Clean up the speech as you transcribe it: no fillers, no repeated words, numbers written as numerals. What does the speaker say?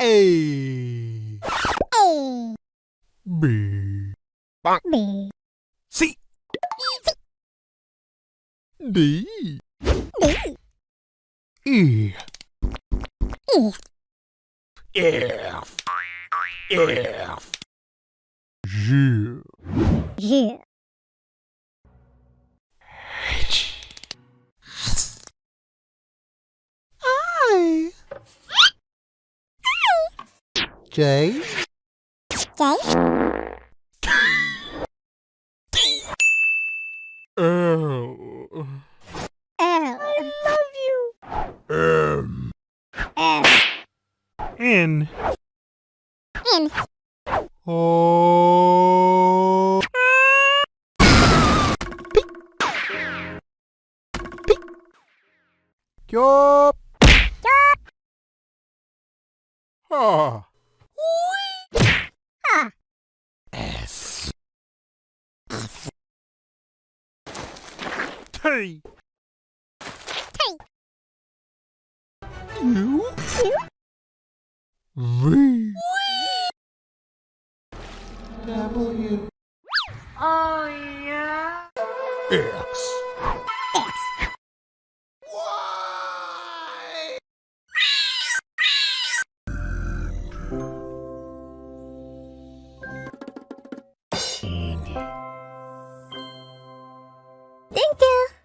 A. A. B. B. C. D. D. E. E. F. F. G. G. H. I. J. J. L. L. Love you. M. M. N. N. O. P. P. Q. R. Ah. S. T. T. U. U. V. W. Oh, yeah? X. X. Y. Thank you.